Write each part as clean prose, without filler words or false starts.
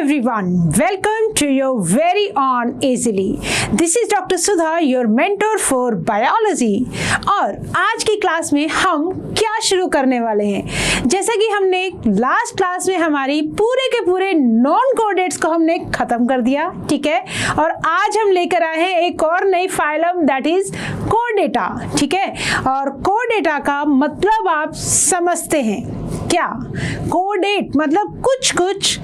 everyone, welcome to your very own Easily. This is Dr. Sudha, your mentor for biology. और आज की class में हम क्या शुरू करने वाले हैं, जैसा कि हमने लास्ट क्लास में हमारी पूरे के पूरे नॉन कोडेट्स को हमने खत्म कर दिया, ठीक है। और आज हम लेकर आए हैं एक और नई फाइलम, दैट इज कोडेटा, ठीक है। और कोडेटा का मतलब आप समझते हैं क्या? कोडेट मतलब कुछ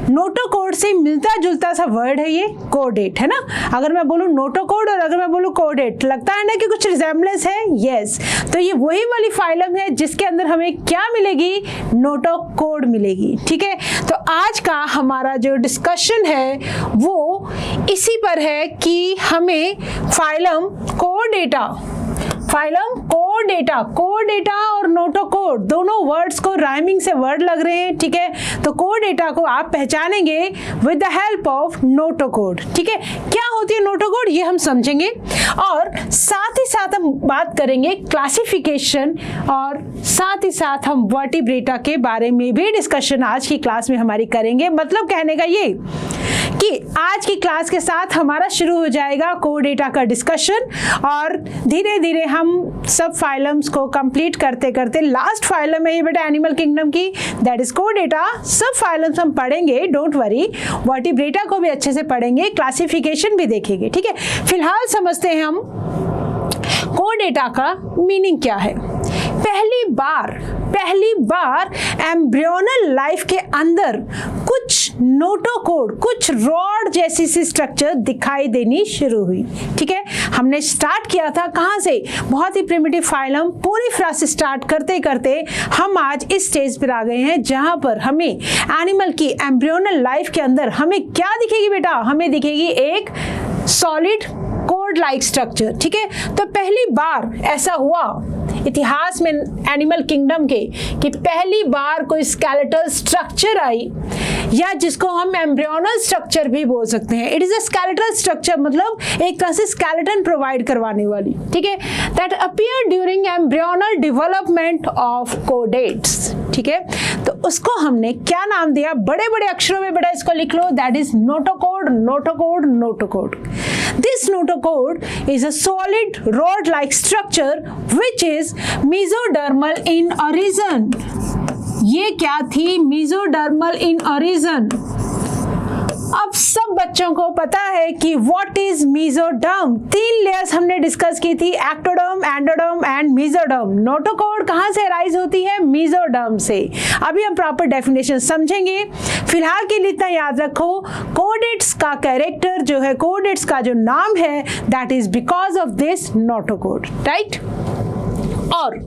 नोटोकोड से मिलता जुलता सा वर्ड है ये कोडेट, है ना। अगर मैं बोलूँ नोटोकोड और अगर मैं बोलूँ कोडेट, लगता है ना कि कुछ रिजेम्बलेंस है। यस, तो ये वही वाली फाइलम है जिसके अंदर हमें क्या मिलेगी? नोटोकोड मिलेगी, ठीक है। तो आज का हमारा जो डिस्कशन है वो इसी पर है कि हमें फाइलम कोडेटा और नोटोकोड दोनों वर्ड्स को राइमिंग से वर्ड लग रहे हैं, ठीक है। तो कोडेटा को आप पहचानेंगे with the help of notochord, ठीक है। क्या होती है नोटोकोड ये हम समझेंगे और साथ ही साथ हम बात करेंगे क्लासिफिकेशन और साथ ही साथ हम वर्टिब्रेटा के बारे में भी डिस्कशन आज की क्लास में हमारी करेंगे। मतलब कहने का ये कि आज की क्लास के साथ हमारा शुरू हो जाएगा कोडेटा का डिस्कशन और धीरे धीरे हम सब फाइलम्स को कंप्लीट करते करते लास्ट फाइलम है ये बेटा एनिमल किंगडम की, दैट इज कोडेटा। सब फाइलम्स हम पढ़ेंगे, डोंट वरी। वर्टिब्रेटा को भी अच्छे से पढ़ेंगे, क्लासिफिकेशन भी देखेंगे, ठीक है। फिलहाल समझते हैं हम कोडेटा का मीनिंग क्या है। पहली बार एम्ब्रियोनल लाइफ के अंदर कुछ नोटोकोड, कुछ रॉड जैसी सी स्ट्रक्चर दिखाई देनी शुरू हुई, ठीक है। हमने स्टार्ट किया था कहाँ से? बहुत ही प्रिमिटिव फाइलम, पूरी फ्रास से स्टार्ट करते करते हम आज इस स्टेज पर आ गए हैं जहां पर हमें एनिमल की एम्ब्रियोनल लाइफ के अंदर हमें क्या दिखेगी बेटा? हमें दिखेगी एक सॉलिड कोड लाइक स्ट्रक्चर, ठीक है। तो पहली बार ऐसा हुआ इतिहास में एनिमल किंगडम के कि पहली बार कोई स्केलेटल स्ट्रक्चर आई, या जिसको हम एम्ब्रियोनल स्ट्रक्चर भी बोल सकते हैं। It is a skeletal structure, मतलब एक तरह से स्केलेटन प्रोवाइड करवाने वाली, ठीक है। That appear during embryonal development of कोडेट्स, ठीक है। तो उसको हमने क्या नाम दिया? बड़े बड़े अक्षरों में बेटा इसको लिख लो, that is notochord. This notocode is a solid rod-like structure which is mesodermal in origin. ये क्या थी? mesodermal in origin. अब सब बच्चों को पता है कि व्हाट इज मेसोडर्म। 3 लेयर्स हमने डिस्कस की थी, ectoderm, endoderm and mesoderm. Notochord कहाँ से राइज होती है? मेसोडर्म से। अभी हम प्रॉपर डेफिनेशन समझेंगे। फिलहाल के लिए इतना याद रखो, कोडेट्स का कैरेक्टर जो है, कोडेट्स का जो नाम है, that is because of this notochord, right. और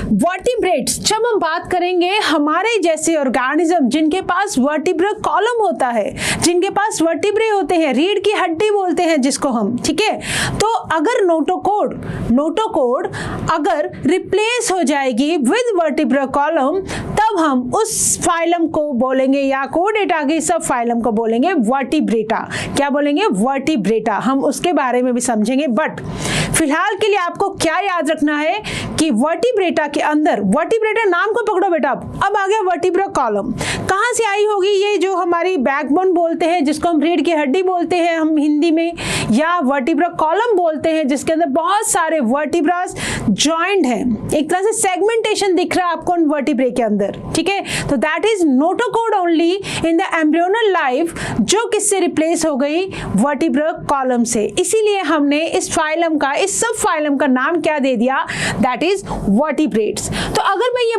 वर्टिब्रेट्स, जब हम बात करेंगे हमारे जैसे ऑर्गेनिज्म जिनके पास वर्टिब्रल कॉलम होता है, जिनके पास वर्टिब्रे होते हैं, रीढ़ की हड्डी बोलते हैं जिसको हम, ठीक है। तो अगर नोटोकोड अगर रिप्लेस हो जाएगी विद वर्टिब्रल कॉलम, तब हम उस फाइलम को बोलेंगे या कोडेटा की सब फाइलम को बोलेंगे वर्टिब्रेटा। क्या बोलेंगे? वर्टिब्रेटा। हम उसके बारे में भी समझेंगे, बट फिलहाल के लिए आपको क्या याद रखना है कि वर्टिब्रेटा के अंदर, वर्टिब्रेटा नाम को पकड़ो बेटा। अब आ गया वर्टिब्रल कॉलम, कहाँ से आई होगी? ये जो हमारी बैकबोन बोलते हैं, जिसको हम रीढ़ की हड्डी बोलते हैं हम हिंदी में, या वर्टिब्रल कॉलम बोलते हैं, जिसके अंदर बहुत सारे वर्टिब्रास जॉइंट हैं। एक तरह से सेगमेंटेशन दिख रहा है आपको वर्टिब्रे के अंदर, ठीक है। तो that is notochord only in the embryonal life, जो किससे रिप्लेस हो गई? वर्टिब्रल कॉलम से। इसीलिए हमने इस फाइलम का, इस सब फाइलम का नाम क्या दे दिया? That is vertebrates. तो अगर मैं ये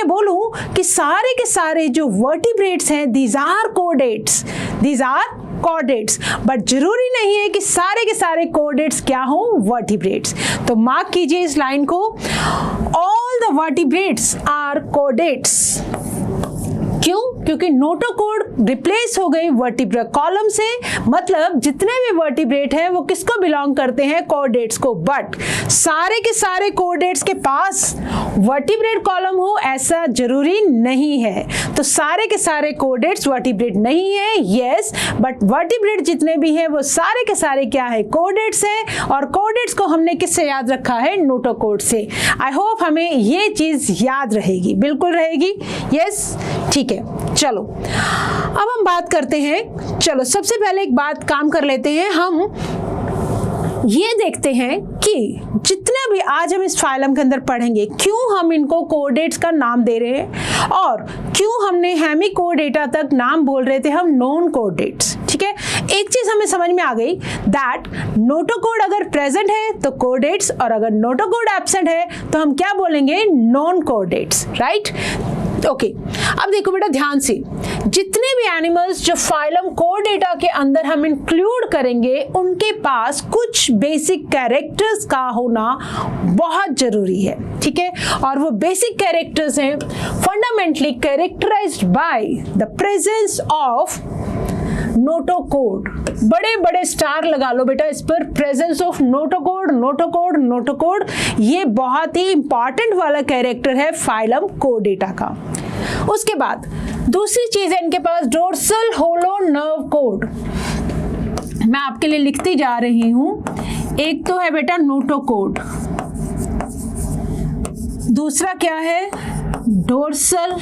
बोलूं कि सारे के सारे जो वर्टिब्रेट्स हैं, दीज आर कोडेट्स, बट जरूरी नहीं है कि सारे के सारे कोडेट्स क्या हो? वर्टिब्रेट्स। तो मार्क कीजिए इस लाइन को, all the vertebrates are chordates. क्यों? क्योंकि नोटोकोड रिप्लेस हो गई वर्टिब्रल कॉलम से, मतलब जितने भी वर्टिब्रेट हैं वो किसको बिलोंग करते हैं? कोडेट्स को। बट सारे के सारे कोडेट्स के पास वर्टिब्रेट कॉलम हो ऐसा जरूरी नहीं है। तो सारे के सारे कोडेट्स वर्टिब्रेट नहीं है, यस, बट वर्टिब्रेट जितने भी हैं वो सारे के सारे क्या है? कोडेट्स है। और कोडेट्स को हमने किससे याद रखा है? नोटोकोड से। आई होप हमें ये चीज याद रहेगी, बिल्कुल रहेगी, यस, ठीक है। चलो अब हम बात करते हैं, चलो सबसे पहले एक बात काम कर लेते हैं, हम ये देखते हैं कि जितने भी आज हम इस फाइलम के अंदर पढ़ेंगे क्यों हम इनको कोऑर्डिनेट्स का नाम दे रहे हैं और क्यों हमने हेमिकोडेटा तक नाम बोल रहे थे हम नॉन कोऑर्डिनेट्स। ठीक है, एक चीज हमें समझ में आ गई दैट नोटोकोड अगर प्रेजेंट है तो कोऑर्डिनेट्स और अगर नोटोकोड एब्सेंट है तो हम क्या बोलेंगे, नॉन कोऑर्डिनेट्स, राइट। ओके, अब देखो बेटा ध्यान से, जितने भी एनिमल्स जो फाइलम कोऑर्डिनेटा के अंदर हम इंक्लूड करेंगे उनके पास कुछ बेसिक कैरेक्टर्स का होना बहुत जरूरी है। ठीक है, और वो बेसिक कैरेक्टर्स हैं fundamentally characterized by the presence of notochord. बड़े बड़े स्टार लगा लो बेटा इस पर, presence of notochord, notochord, notochord, ये बहुत ही इंपॉर्टेंट वाला कैरेक्टर है फाइलम कोऑर्डिनेटा का। उसके बाद दूसरी चीज है इनके पास डोर्सल होलो नर्व कोड। मैं आपके लिए लिखती जा रही हूं, एक तो है बेटा नोटोकोड, दूसरा क्या है डोर्सल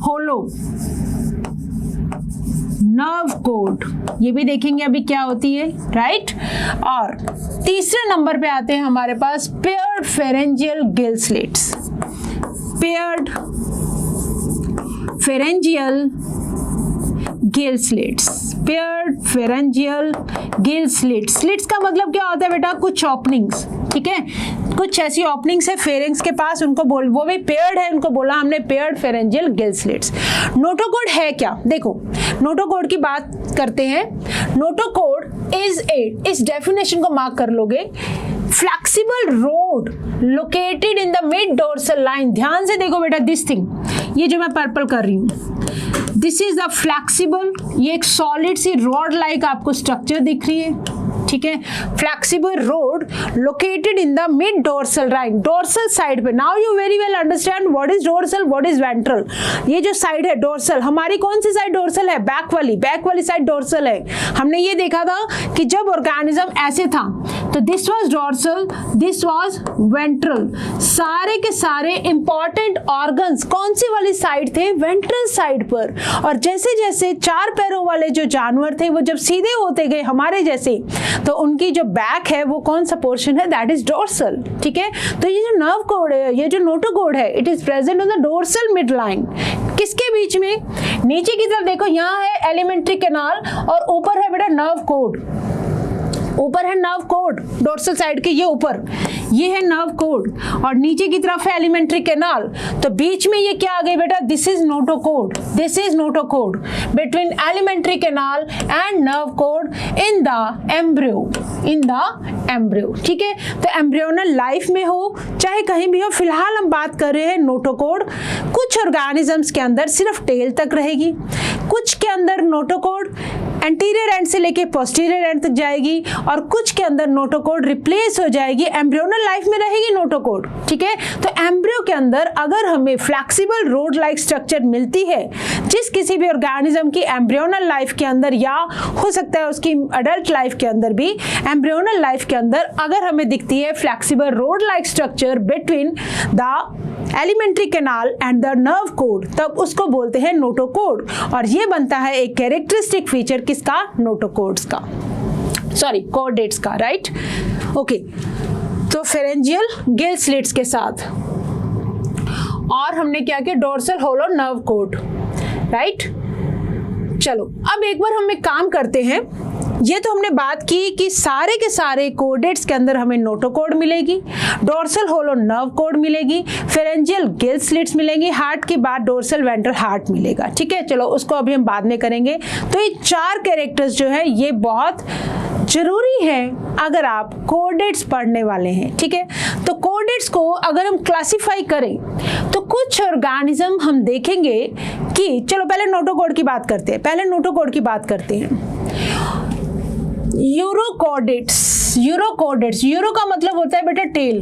होलो नर्व कोड, ये भी देखेंगे अभी क्या होती है, राइट। और तीसरे नंबर पे आते हैं हमारे पास paired pharyngeal gill slits, paired pharyngeal gill slits, paired pharyngeal gill slits. Slits का मतलब क्या होता है बेटा, कुछ ओपनिंग्स, ठीक है, कुछ ऐसी ओपनिंग्स है फेरेंक्स के पास, उनको बोल, वो भी पेयर्ड है, उनको बोला हमने paired pharyngeal gill slits. Notochord है क्या, देखो नोटोकोड की बात करते हैं। नोटोकोड इज ए, इस डेफिनेशन को मार्क कर लोगे, flexible rod located in the mid dorsal line. ध्यान से देखो बेटा दिस थिंग, ये जो मैं पर्पल कर रही हूँ, दिस इज द फ्लेक्सिबल, ये एक सॉलिड सी रॉड लाइक आपको स्ट्रक्चर दिख रही है, ठीक है, flexible rod located in the mid dorsal line, dorsal side पे। Now you very well understand what is dorsal, what is ventral. ये जो साइड है डोर्सल, हमारी कौन सी साइड डोर्सल है, बैक वाली साइड डोर्सल है। हमने ये देखा था कि जब ऑर्गेनिज्म ऐसे था तो this was dorsal, this was ventral. सारे के सारे इंपॉर्टेंट ऑर्गन्स कौन सी वाली साइड थे, वेंट्रल साइड पर। और जैसे जैसे चार पैरों वाले जो जानवर थे वो जब सीधे होते गए हमारे जैसे, तो उनकी जो बैक है वो कौन सा पोर्शन है, दैट इज डोर्सल। ठीक है, तो ये जो नर्व कोड है, ये जो नोटोकोड है, it is present on the dorsal mid line. किसके बीच में, नीचे की तरफ देखो, यहाँ है एलिमेंट्री कैनाल और ऊपर है बेटा नर्व कोड, ऊपर है नर्व कोड डोर्सल साइड के, ये ऊपर ये है नर्व कोड और नीचे की तरफ है एलिमेंट्री कैनाल। तो बीच में ये क्या आ गई बेटा, this is notochord, this is notochord between alimentary canal and nerve code in the embryo, in the embryo. ठीक है, तो एम्ब्रियोनल लाइफ में हो चाहे कहीं भी हो, फिलहाल हम बात कर रहे हैं नोटोकोड। कुछ ऑर्गेनिजम्स के अंदर सिर्फ टेल तक रहेगी, कुछ के अंदर नोटोकोड एंटीरियर एंड से लेके पोस्टीरियर एंड तक जाएगी और कुछ के अंदर नोटोकोड रिप्लेस हो जाएगी, एम्ब्रियोनल लाइफ में रहेगी नोटोकोड। ठीक है, तो एम्ब्रियो के अंदर अगर हमें फ्लेक्सिबल रोड लाइक स्ट्रक्चर मिलती है जिस किसी भी ऑर्गेनिज्म की एम्ब्रियोनल लाइफ के अंदर या हो सकता है उसकी अडल्ट लाइफ के अंदर भी, एम्ब्रियोनल लाइफ के अंदर अगर हमें दिखती है flexible rod like structure between the alimentary canal and the nerve code, तब उसको बोलते हैं नोटोकोड। और ये बनता है एक कैरेक्टरिस्टिक फीचर किसका, नोटोकोड्स का, सॉरी कोऑर्डिनेट्स का, राइट। ओके, तो फेरेंजियल गिल स्लिट्स के साथ और हमने क्या किया, dorsal hollow nerve cord, right. चलो अब एक बार हम एक काम करते हैं, ये तो हमने बात की कि सारे के सारे कोऑर्डिनेट्स के अंदर हमें नोटोकोड मिलेगी, डोर्सल होलो नर्व कोड मिलेगी, फेरेंजियल गिल स्लिट्स मिलेंगी, हार्ट के बाद डोर्सल वेंट्रल हार्ट मिलेगा। ठीक है, चलो उसको अभी हम बाद में करेंगे। तो ये चार कैरेक्टर्स जो है ये बहुत जरूरी है अगर आप कोऑर्डिनेट्स पढ़ने वाले हैं। ठीक है, तो कोऑर्डिनेट्स को अगर हम क्लासिफाई करें तो कुछ ऑर्गेनिज्म हम देखेंगे कि, चलो पहले नोटोकोड की बात करते हैं, पहले नोटोकोड की बात करते हैं। यूरोकोर्डेट्स, यूरोकोर्डेट्स, यूरो का मतलब होता है बेटा टेल,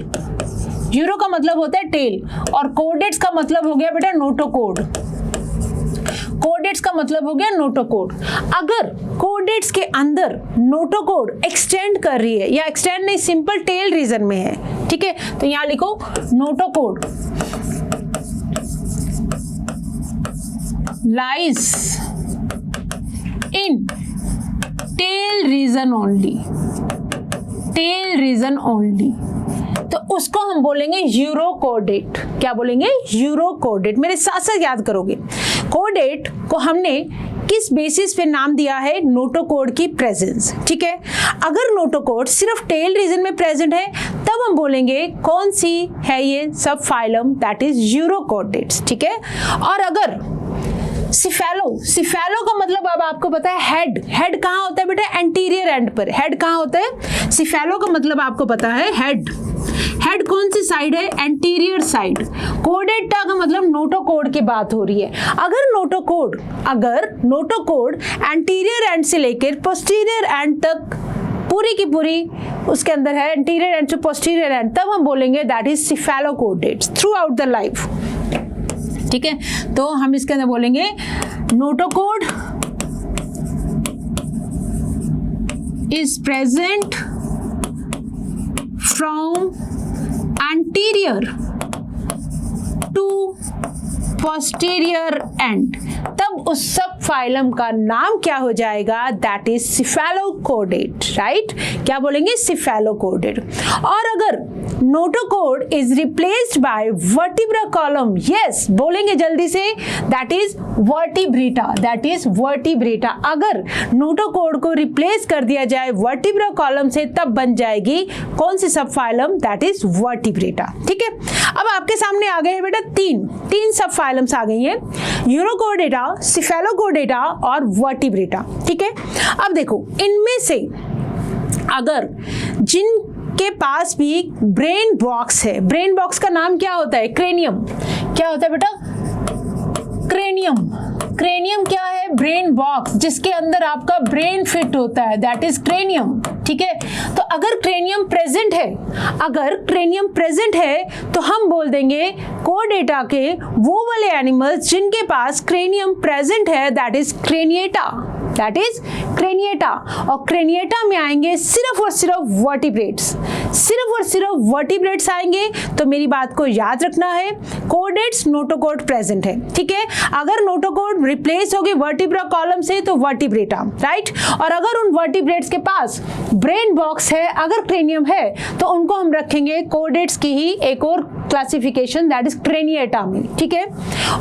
यूरो का मतलब होता है टेल और कोर्डेट्स का मतलब हो गया बेटा नोटोकोड, कोऑर्डिनेट्स का मतलब हो गया नोटोकोड। अगर कोऑर्डिनेट्स के अंदर नोटोकोड एक्सटेंड कर रही है या एक्सटेंड नहीं, सिंपल टेल रीजन में है, ठीक है, तो यहां लिखो notochord, lies in tail region only, tail region only, तो उसको हम बोलेंगे यूरोकोडेट। क्या बोलेंगे? यूरोकोडेट। मेरे साथ साथ याद करोगे, कोडेट को हमने किस बेसिस पे नाम दिया है? नोटोकोड की प्रेजेंस। ठीक है, अगर नोटोकोड सिर्फ टेल रीजन में प्रेजेंट है तब हम बोलेंगे कौन सी है ये सब फाइलम, दैट इज यूरोकोडेट्स। ठीक है, और अगर सिफेलो, सिफेलो का मतलब अब आपको पता है हेड, हेड कहाँ होता है बेटा? एंटीरियर एंड पर। हेड कहाँ होता है? सिफेलो का मतलब आपको पता है हेड, हेड कौन सी साइड है? Anterior side. कोडेटा का मतलब नोटोकोड की बात हो रही है। अगर नोटोकोड एंटीरियर एंड से लेकर पोस्टीरियर एंड तक पूरी की पूरी उसके अंदर है, एंटीरियर एंड से पोस्टीरियर एंड, तब हम बोलेंगे that is cephalochordates throughout the life. ठीक है, तो हम इसके अंदर बोलेंगे notochord is present from anterior to posterior end, तब उस सब फाइलम का नाम क्या हो जाएगा? That is सिफेलोकोडेट। राइट, क्या बोलेंगे? सिफेलोकोडेट। और अगर notochord is replaced by vertebra column, yes बोलेंगे जल्दी से, that is vertebrata, that is vertebrata. अगर नोटोकोड को रिप्लेस कर दिया जाए वर्टिब्रा कॉलम से तब बन जाएगी कौन सी सब फाइलम? That is vertebrata. ठीक है, अब आपके सामने आ गए हैं बेटा तीन सब फाइलम्स आ गई हैं, यूरोकोडेटा, सिफेलोकोडेटा और वर्टिब्रेटा। ठीक है, अब देखो इनमें से अगर जिनके पास भी ब्रेन बॉक्स है, ब्रेन बॉक्स का नाम क्या होता है? क्रेनियम। क्या होता है बेटा? क्रेनियम। क्रेनियम क्या है? ब्रेन बॉक्स, जिसके अंदर आपका ब्रेन फिट होता है, दैट इज क्रेनियम। ठीक है, तो अगर क्रेनियम प्रेजेंट है, अगर क्रेनियम प्रेजेंट है तो हम बोल देंगे कोडेटा के वो वाले एनिमल्स जिनके पास क्रेनियम प्रेजेंट है, that is craniata, that is craniata. और क्रेनिएटा में आएंगे सिर्फ और सिर्फ वर्टिब्रेट्स, सिर्फ और सिर्फ वर्टिब्रेट्स आएंगे। तो मेरी बात को याद रखना है, कोडेट्स नोटोकोड प्रेजेंट है। ठीक है, अगर नोटोकोड रिप्लेस होगी वर्टिब्रा कॉलम से तो वर्टिब्रेटा। राइट, और अगर उन वर्टिब्रेट्स के पास ब्रेन बॉक्स है, अगर क्रेनियम है, तो उनको हम रखेंगे कोडेट्स की ही एक और क्लासिफिकेशन, दैट इज क्रेनिएटा में। ठीक है,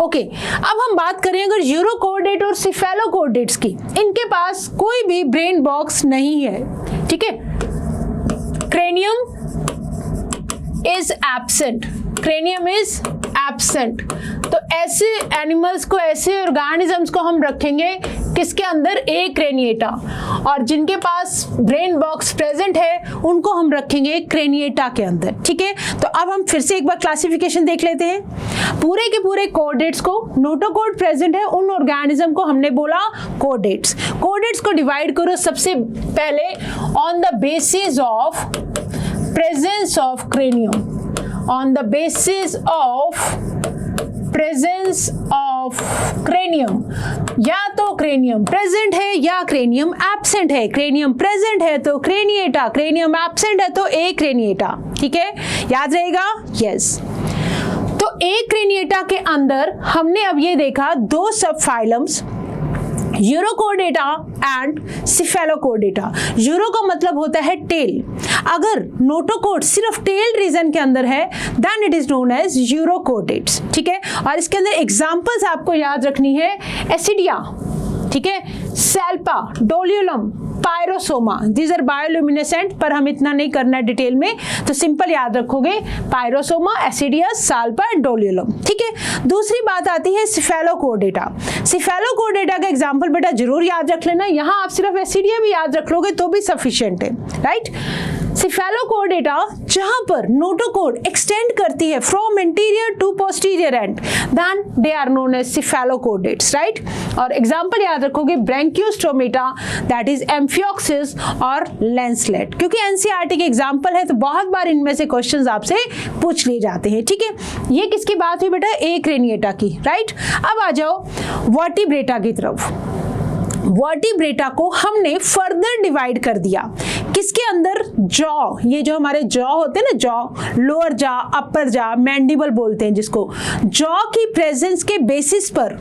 ओके, अब हम बात करें अगर यूरोकोडेट और सिफेलोकोडेट्स की, इनके पास कोई भी ब्रेन बॉक्स नहीं है। ठीक है, cranium is absent, cranium is absent, तो ऐसे एनिमल्स को, ऐसे ऑर्गेनिजम्स को हम रखेंगे किसके अंदर? ए क्रेनिएटा। और जिनके पास ब्रेन बॉक्स प्रेजेंट है उनको हम रखेंगे क्रेनिएटा के अंदर। ठीक है, तो अब हम फिर से एक बार क्लासिफिकेशन देख लेते हैं। पूरे के पूरे कोडेट्स को, नोटोकोड प्रेजेंट है उन ऑर्गेनिज्म को हमने बोला कोडेट्स। कोडेट्स को डिवाइड करो सबसे पहले on the basis of presence of cranium, on the basis of presence of cranium, या तो क्रेनियम प्रेजेंट है या क्रेनियम एब्सेंट है। क्रेनियम प्रेजेंट है तो क्रेनिएटा, क्रेनियम एब्सेंट है तो ए क्रेनिएटा। ठीक है, याद रहेगा? यस। तो ए क्रेनिएटा के अंदर हमने अब ये देखा दो सब phylums, Urochordata and Cephalochordata. Euro का मतलब होता है टेल। अगर नोटोकोड सिर्फ टेल रीजन के अंदर है then it is known as urochordates. ठीक है, और इसके अंदर एग्जांपल्स आपको याद रखनी है, एसिडिया, ठीक है, salpa, doliolum, pyrosoma, these are bioluminescent, पर हम इतना नहीं करना है डिटेल में, तो सिंपल याद रखोगे पायरोसोमा, एसिडियस, साल्पा एंड डोलियोलम। ठीक है, दूसरी बात आती है सिफेलोकोडेटा। सिफेलोकोडेटा का एग्जांपल बेटा जरूर याद रख लेना, यहाँ आप सिर्फ एसिडिया भी याद रख लोगे तो भी सफिशिएंट है। राइट, सिफेलोकोडेटा जहां पर नोटोकोड एक्सटेंड करती है from anterior to posterior end, then they are known as cephalochordates. Right, और एग्जांपल याद रखोगे ब्रैंकियोस्टोमेटा, दैट इज एम्फियोक्सिस और लैंसलेट, क्योंकि एनसीईआरटी के एग्जांपल है तो बहुत बार इनमें से क्वेश्चंस आपसे पूछ लिए जाते हैं। ठीक है, ये किसकी बात हुई बेटा? ए क्रेनिएटा की। राइट, अब आ जाओ वर्टिब्रेटा की तरफ। वर्टिब्रेटा को हमने फर्दर डिवाइड कर दिया किसके अंदर? जॉ, ये जो हमारे जॉ होते हैं ना, जॉ, लोअर जॉ, अपर जॉ, मैंडिबल बोलते हैं जिसको, जॉ की प्रेजेंस के बेसिस पर,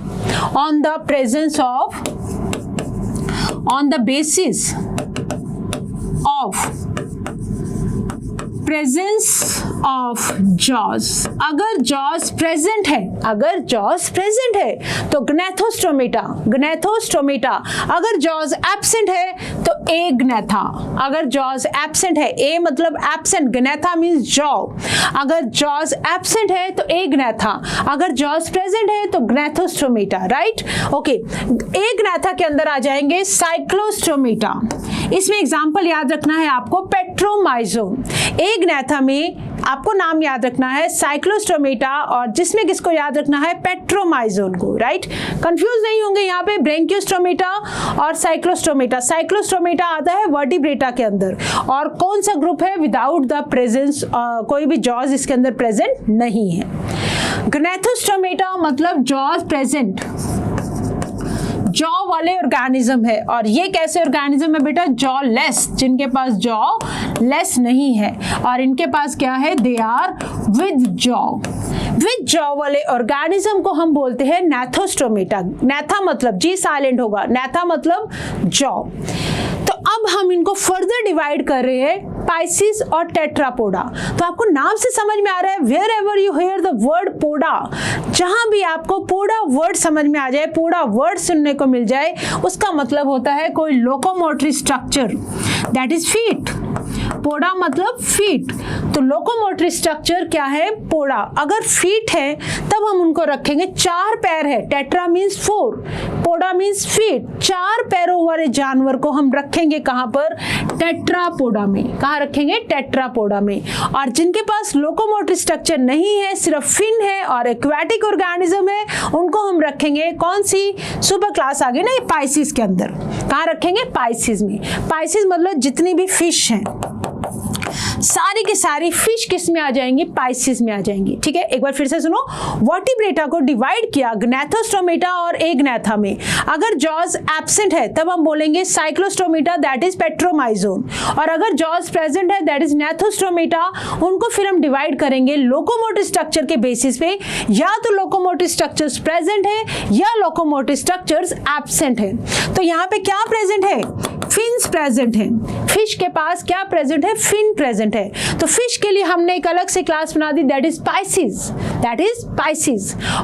on the basis presence of jaws, अगर जॉज प्रेजेंट है तो ग्नैथोस्टोमेटा, अगर जॉज एब्सेंट है तो एग्नेथा, अगर जॉज एब्सेंट है, ए मतलब एब्सेंट, ग्नैथा मींस जॉ, अगर जॉज एब्सेंट है तो एग्नेथा, अगर जॉज प्रेजेंट है तो ग्नैथोस्टोमेटा, राइट? ओके, एग्नेथा के अंदर आ जाएंगे साइक्लोस्टोमेटा। इसमें एग्जांपल याद रखना है आपको, पेट्रोमाइजोन। एग्नेथा में आपको नाम याद रखना है साइक्लोस्टोमेटा, और जिसमें किसको याद रखना है? पेट्रोमाइजोन को, राइट? कंफ्यूज नहीं होंगे यहाँ पे, ब्रेंकियोस्टोमेटा और साइक्लोस्टोमेटा। साइक्लोस्टोमेटा आता है वर्टिब्रेटा के अंदर, और कौन सा ग्रुप है? विदाउट द प्रेजेंस, कोई भी जॉज इसके अंदर प्रेजेंट नहीं है। ग्नैथोस्टोमेटा मतलब जॉज प्रेजेंट, जॉ वाले ऑर्गेनिज्म है, और ये कैसे ऑर्गेनिज्म है बेटा? जॉ लेस, जिनके पास जॉ लेस नहीं है, और इनके पास क्या है? दे आर विद जॉ वाले ऑर्गेनिज्म को हम बोलते हैं नैथोस्टोमेटा। नैथा मतलब जी साइलेंट होगा, नैथा मतलब जॉ। तो अब हम इनको फर्दर डिवाइड कर रहे हैं, पाइसिस और टेट्रापोडा। तो आपको नाम से समझ में आ रहा है, wherever you hear the word poda, जहां भी आपको पोडा वर्ड समझ में आ जाए, पोडा वर्ड सुनने को मिल जाए, उसका मतलब होता है कोई locomotory structure, that is feet. Poda मतलब फीट, तो लोकोमोटरी स्ट्रक्चर क्या है? पोडा। अगर फीट है तब हम उनको रखेंगे, 4 पैर है, टेट्रा मीन्स 4, पोडा मीन्स फीट, 4 पैरों वाले जानवर को हम रखेंगे कहां पर? टेट्रापोडा में। कहां रखेंगे? टेट्रापोडा में। और जिनके पास लोकोमोटरी स्ट्रक्चर नहीं है, सिर्फ फिन है और एक्वेटिक ऑर्गेनिज्म है, उनको हम रखेंगे कौन सी सुपर क्लास आ गई ना, ये पाइसिस के अंदर। कहां रखेंगे? पाइसिस में। पाइसिस मतलब जितनी भी फिश हैं, सारी की सारी फिश किस में आ जाएंगी? पाइसिस में आ जाएंगी। ठीक है, एक बार फिर से सुनो, वर्टिब्रेटा को डिवाइड किया ग्नैथोस्टोमेटा और एग्नेथा में। अगर जॉज एब्सेंट है तब हम बोलेंगे साइक्लोस्टोमेटा, दैट इज पेट्रोमाइजोन, और अगर जॉज प्रेजेंट है दैट इज नैथोस्टोमेटा। उनको फिर हम डिवाइड करेंगे लोकोमोटिव स्ट्रक्चर के बेसिस पे, या तो लोकोमोटिव स्ट्रक्चर्स प्रेजेंट है या लोकोमोटिव स्ट्रक्चर्स एब्सेंट है। तो यहाँ पे क्या प्रेजेंट है? फिन्स प्रेजेंट है। फिश के पास क्या प्रेजेंट है? फिन प्रेजेंट है। तो फिश के लिए हमने एक अलग से क्लास बना दी, दैट इज पाइसिस।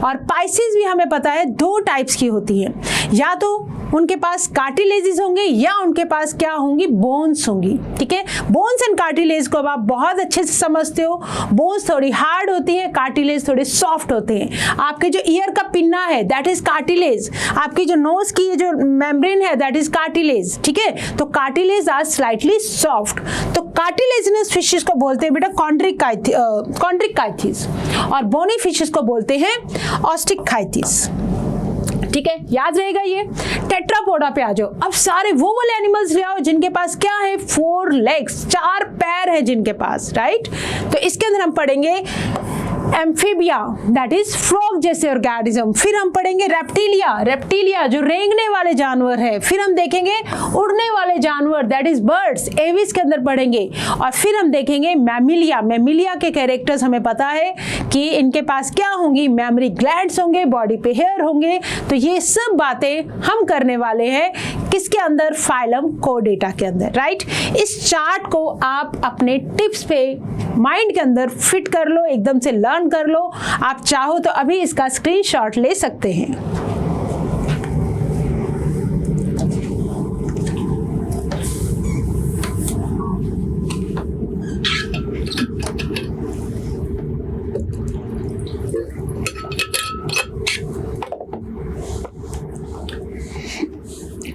और पाइसिस भी हमें पता है 2 टाइप्स की होती है, या तो उनके पास कार्टिलेजेस होंगे या उनके पास क्या होंगी? बोन्स होंगी। ठीक है, बोन्स एंड कार्टिलेज को अब आप बहुत अच्छे से समझते हो। बोन्स थोड़ी हार्ड होती है, कार्टिलेज थोड़े सॉफ्ट होते हैं। आपके जो ईयर का पिन्ना है दैट इज कार्टिलेज, आपकी जो नोज की ये जो मेम्ब्रेन है दैट इज कार्टिलेज। ठीक है, तो कार्टिलेज आर स्लाइटली सॉफ्ट। तो कार्टिलेजिनस फिशेस को बोलते हैं बेटा कॉन्ड्रिकाइथिस, और बोनी फिशेस को बोलते हैं ऑस्टिकथाइथिस। ठीक है, याद रहेगा ये। टेट्रापोडा पे आ जाओ। अब सारे वो वाले एनिमल्स ले आओ जिनके पास क्या है? 4 लेग्स, 4 पैर है जिनके पास, राइट? तो इसके अंदर हम पढ़ेंगे एम्फीबिया, दैट इज फ्रॉग जैसे ऑर्गेनिज्म। फिर हम पढ़ेंगे रेप्टिलिया जो रेंगने वाले जानवर है। फिर हम देखेंगे उड़ने वाले जानवर, दैट इज बर्ड्स, एविस के अंदर पढ़ेंगे। और फिर हम देखेंगे मैमिलिया के कैरेक्टर्स हमें पता है कि इनके पास क्या होंगी? मेमोरी ग्लैंड्स होंगे, बॉडी पे हेयर होंगे। तो ये सब बातें हम करने वाले हैं किसके अंदर? फाइलम कोर्डेटा के अंदर, राइट? इस चार्ट को आप अपने टिप्स पे माइंड के अंदर फिट कर लो, एकदम से लर्न कर लो। आप चाहो तो अभी इसका स्क्रीनशॉट ले सकते हैं।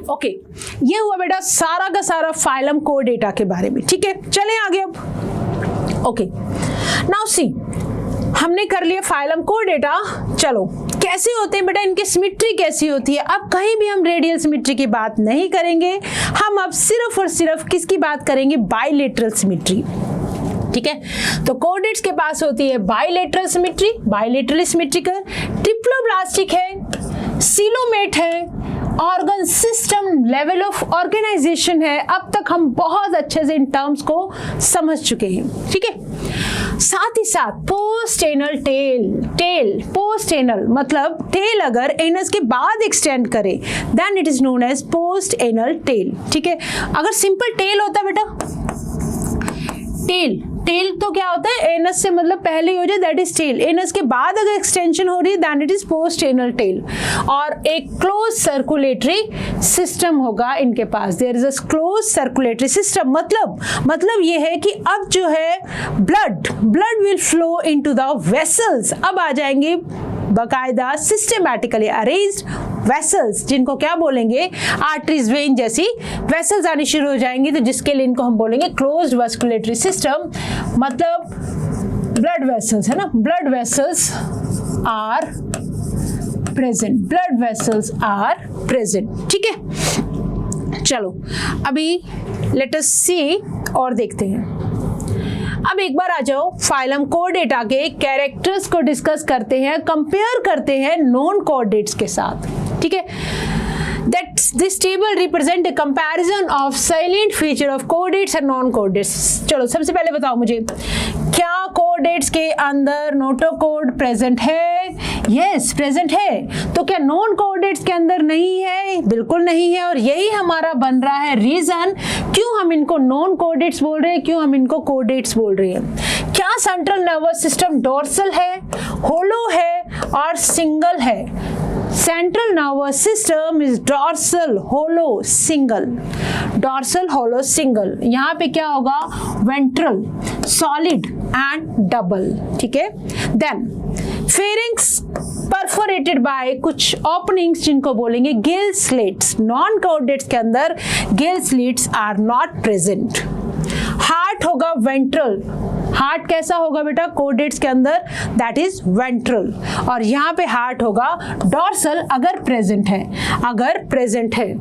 ओके, ये हुआ बेटा सारा का सारा फाइलम कोर्डेटा के बारे में। ठीक है, चलें आगे अब। ओके, नाउ सी, हमने कर लिया फाइलम कोर्डेटा। चलो, कैसे होते हैं बेटा, इनकी सिमेट्री कैसी होती है? अब कहीं भी हम रेडियल सिमेट्री की बात नहीं करेंगे, हम अब सिर्फ और सिर्फ किसकी बात करेंगे? Bilateral symmetry. ठीक है, तो कोर्डेट्स के पास होती है bilateral symmetry, bilateral symmetrical, triploblastic है, सीलोमेट है, organ system level of organisation है, अब तक हम बहुत अच्छे से इन टर्म्स को समझ चुके हैं, ठीक है। साथ ही साथ post anal tail post anal मतलब टेल अगर एनस के बाद एक्सटेंड करे then it is known as post anal tail, ठीक है। अगर सिंपल टेल होता बेटा टेल तो क्या होता है, एनस से मतलब पहले हो जाए दैट इज टेल, एनस के बाद अगर एक्सटेंशन हो रही है that it is post anal tail. और एक क्लोज सर्कुलेटरी सिस्टम होगा इनके पास, there is a close circulatory system, मतलब ये है कि अब जो है blood will flow into the vessels, अब आ जाएंगे बकायदा सिस्टेमैटिकली अरेंज्ड वेसल्स, जिनको क्या बोलेंगे आर्टरीज वेन जैसी वेसल्स आनी शुरू हो जाएंगी, तो जिसके लिए इनको हम बोलेंगे क्लोज्ड वास्कुलेटरी सिस्टम, मतलब ब्लड वेसल्स है ना, ब्लड वेसल्स आर प्रेजेंट, ठीक है। चलो अभी लेट अस सी और देखते हैं। अब एक बार आ जाओ फाइलम कोऑर्डिनेट आके कैरेक्टर्स को डिस्कस करते हैं, कंपेयर करते हैं नॉन कोऑर्डिनेट्स के साथ, ठीक है। That this table represent a comparison of salient feature of coordinates and non-coordinates। चलो सबसे पहले बताओ मुझे, क्या कोऑर्डिनेट्स के अंदर नोटोकोड प्रेजेंट है? यस प्रेजेंट है। तो क्या नॉन कोऑर्डिनेट्स के अंदर नहीं है? बिल्कुल नहीं है। और यही हमारा बन रहा है रीजन क्यों हम इनको नॉन कोऑर्डिनेट्स बोल रहे हैं, क्यों हम इनको कोऑर्डिनेट्स बोल रहे हैं। क्या सेंट्रल नर्वस सिस्टम डोर्सल है, होलो है और सिंगल है? Central nervous system is dorsal hollow single, dorsal hollow single. यहाँ पे क्या होगा, वेंट्रल सॉलिड एंड डबल, ठीक है। देन फेरिंक्स परफोरेटेड बाय कुछ ओपनिंग्स जिनको बोलेंगे गिल स्लिट्स, नॉन कोऑर्डिनेट्स के अंदर gill slits are not present. Heart होगा वेंट्रल, हार्ट कैसा होगा बेटा कोऑर्डिनेट्स के अंदर, दैट इज वेंट्रल। और यहाँ पे हार्ट होगा डॉर्सल अगर प्रेजेंट है,